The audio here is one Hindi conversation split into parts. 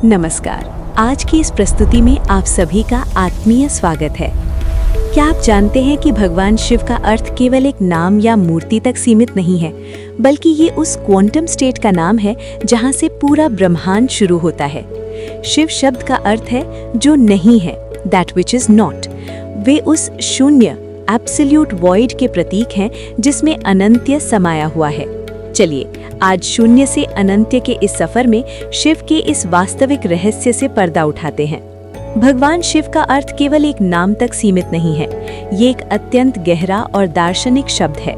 नमस्कार। आज की इस प्रस्तुति में आप सभी का आत्मीय स्वागत है। क्या आप जानते हैं कि भगवान शिव का अर्थ केवल एक नाम या मूर्ति तक सीमित नहीं है, बल्कि ये उस क्वांटम स्टेट का नाम है जहां से पूरा ब्रह्मांड शुरू होता है। शिव शब्द का अर्थ है जो नहीं है, दैट विच इज नॉट। वे उस शून्य एब्सोल्यूट वॉइड के प्रतीक हैं जिसमें अनंत्य समाया हुआ है। चलिए आज शून्य से अनंत्य के इस सफर में शिव के इस वास्तविक रहस्य से पर्दा उठाते हैं। भगवान शिव का अर्थ केवल एक नाम तक सीमित नहीं है, ये एक अत्यंत गहरा और दार्शनिक शब्द है।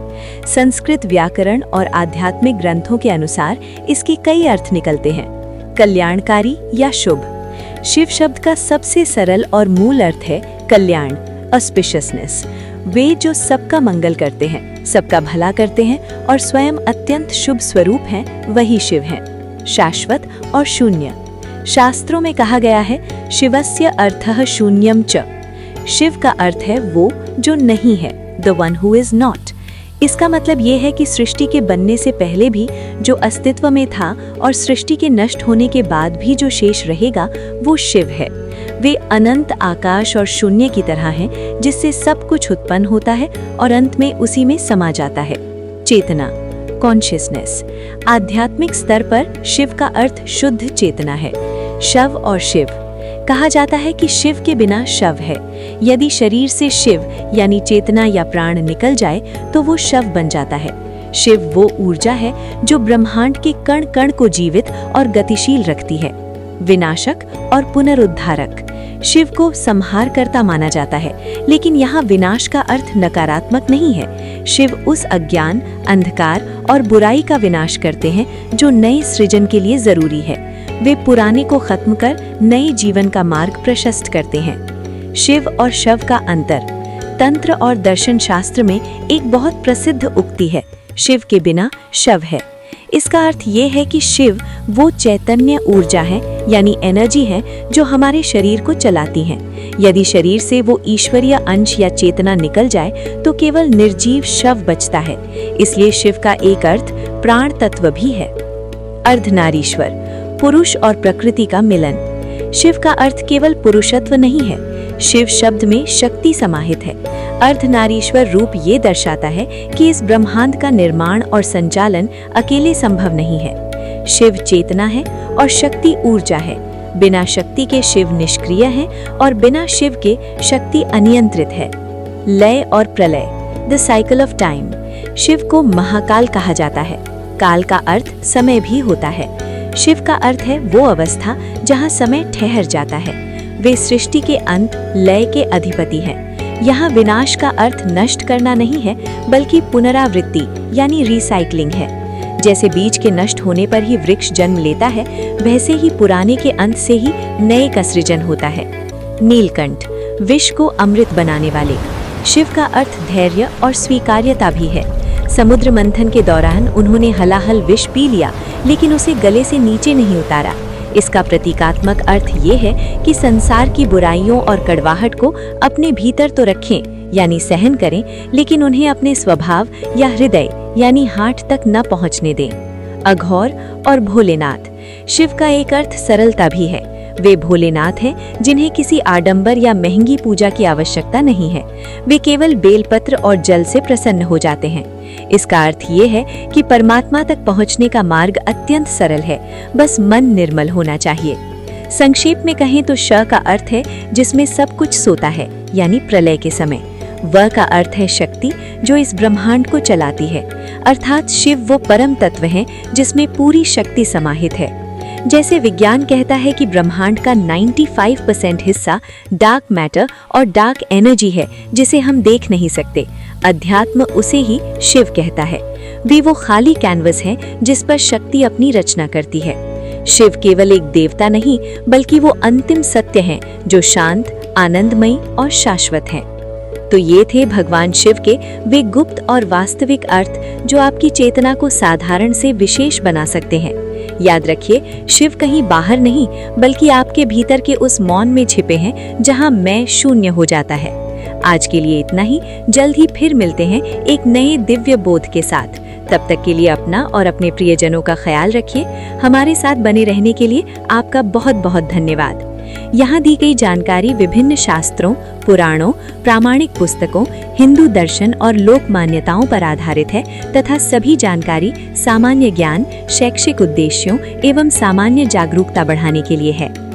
संस्कृत व्याकरण और आध्यात्मिक ग्रंथों के अनुसार इसके कई अर्थ निकलते हैं। कल्याणकारी या शुभ। शिव शब्द का सबसे सरल और मूल अर्थ है कल्याण, ऑस्पिशियसनेस। वे जो सबका मंगल करते हैं, सबका भला करते हैं और स्वयं अत्यंत शुभ स्वरूप हैं, वही शिव हैं। शाश्वत और शून्य। शास्त्रों में कहा गया है शिवस्य अर्थः शून्यम च। शिव का अर्थ है वो जो नहीं है, the one who is not. इसका मतलब ये है कि सृष्टि के बनने से पहले भी जो अस्तित्व में था और सृष्टि के नष्ट होने के बाद भी जो शेष रहेगा, वो शिव है। वे अनंत आकाश और शून्य की तरह हैं, जिससे सब कुछ उत्पन्न होता है और अंत में उसी में समा जाता है। चेतना, कॉन्शियसनेस। आध्यात्मिक स्तर पर शिव का अर्थ शुद्ध चेतना है। शव और शिव। कहा जाता है कि शिव के बिना शव है। यदि शरीर से शिव यानी चेतना या प्राण निकल जाए तो वो शव बन जाता है। शिव वो ऊर्जा है जो ब्रह्मांड के कण कण को जीवित और गतिशील रखती है। विनाशक और पुनरुद्धारक। शिव को संहारकर्ता माना जाता है, लेकिन यहाँ विनाश का अर्थ नकारात्मक नहीं है। शिव उस अज्ञान, अंधकार और बुराई का विनाश करते हैं जो नए सृजन के लिए जरूरी है। वे पुराने को खत्म कर नए जीवन का मार्ग प्रशस्त करते हैं। शिव और शव का अंतर। तंत्र और दर्शन शास्त्र में एक बहुत प्रसिद्ध उक्ति है, शिव के बिना शव है। इसका अर्थ ये है कि शिव वो चैतन्य ऊर्जा है, यानी एनर्जी है, जो हमारे शरीर को चलाती है। यदि शरीर से वो ईश्वरीय अंश या चेतना निकल जाए तो केवल निर्जीव शव बचता है। इसलिए शिव का एक अर्थ प्राण तत्व भी है। अर्धनारीश्वर, पुरुष और प्रकृति का मिलन। शिव का अर्थ केवल पुरुषत्व नहीं है, शिव शब्द में शक्ति समाहित है। अर्धनारीश्वर रूप ये दर्शाता है कि इस ब्रह्मांड का निर्माण और संचालन अकेले संभव नहीं है। शिव चेतना है और शक्ति ऊर्जा है। बिना शक्ति के शिव निष्क्रिय है और बिना शिव के शक्ति अनियंत्रित है। लय और प्रलय, the cycle of time. Shiva को महाकाल कहा जाता है। काल का अर्थ समय भी होता है। शिव का अर्थ है वो अवस्था जहाँ समय ठहर जाता है। वे सृष्टि के अंत, लय के अधिपति हैं। यहाँ विनाश का अर्थ नष्ट करना नहीं है, बल्कि पुनरावृत्ति यानी रिसाइकलिंग है। जैसे बीज के नष्ट होने पर ही वृक्ष जन्म लेता है, वैसे ही पुराने के अंत से ही नए का सृजन होता है। नीलकंठ, विष को अमृत बनाने वाले। शिव का अर्थ धैर्य और स्वीकार्यता भी है। समुद्र मंथन के दौरान उन्होंने हलाहल विष पी लिया, लेकिन उसे गले से नीचे नहीं उतारा। इसका प्रतीकात्मक अर्थ ये है कि संसार की बुराइयों और कड़वाहट को अपने भीतर तो रखें, यानी सहन करें, लेकिन उन्हें अपने स्वभाव या हृदय यानी हार्ट तक न पहुंचने दें। अघोर और भोलेनाथ। शिव का एक अर्थ सरलता भी है। वे भोलेनाथ हैं जिन्हें किसी आडंबर या महंगी पूजा की आवश्यकता नहीं है। वे केवल बेलपत्र और जल से प्रसन्न हो जाते हैं। इसका अर्थ ये है कि परमात्मा तक पहुंचने का मार्ग अत्यंत सरल है, बस मन निर्मल होना चाहिए। संक्षेप में कहें तो श का अर्थ है जिसमें सब कुछ सोता है, यानी प्रलय के समय। व का अर्थ है शक्ति जो इस ब्रह्मांड को चलाती है, अर्थात शिव वो परम तत्व है जिसमें पूरी शक्ति समाहित है। जैसे विज्ञान कहता है कि ब्रह्मांड का 95% हिस्सा डार्क मैटर और डार्क एनर्जी है जिसे हम देख नहीं सकते, अध्यात्म उसे ही शिव कहता है। वे वो खाली कैनवस है जिस पर शक्ति अपनी रचना करती है। शिव केवल एक देवता नहीं, बल्कि वो अंतिम सत्य है जो शांत, आनंदमयी और शाश्वत है। तो ये थे भगवान शिव के वे गुप्त और वास्तविक अर्थ जो आपकी चेतना को साधारण से विशेष बना सकते हैं। याद रखिए, शिव कहीं बाहर नहीं, बल्कि आपके भीतर के उस मौन में छिपे हैं जहां मैं शून्य हो जाता है। आज के लिए इतना ही। जल्द ही फिर मिलते हैं एक नए दिव्य बोध के साथ। तब तक के लिए अपना और अपने प्रियजनों का ख्याल रखिए। हमारे साथ बने रहने के लिए आपका बहुत बहुत धन्यवाद। यहाँ दी गई जानकारी विभिन्न शास्त्रों, पुराणों, प्रामाणिक पुस्तकों, हिंदू दर्शन और लोक मान्यताओं पर आधारित है तथा सभी जानकारी सामान्य ज्ञान, शैक्षिक उद्देश्यों एवं सामान्य जागरूकता बढ़ाने के लिए है।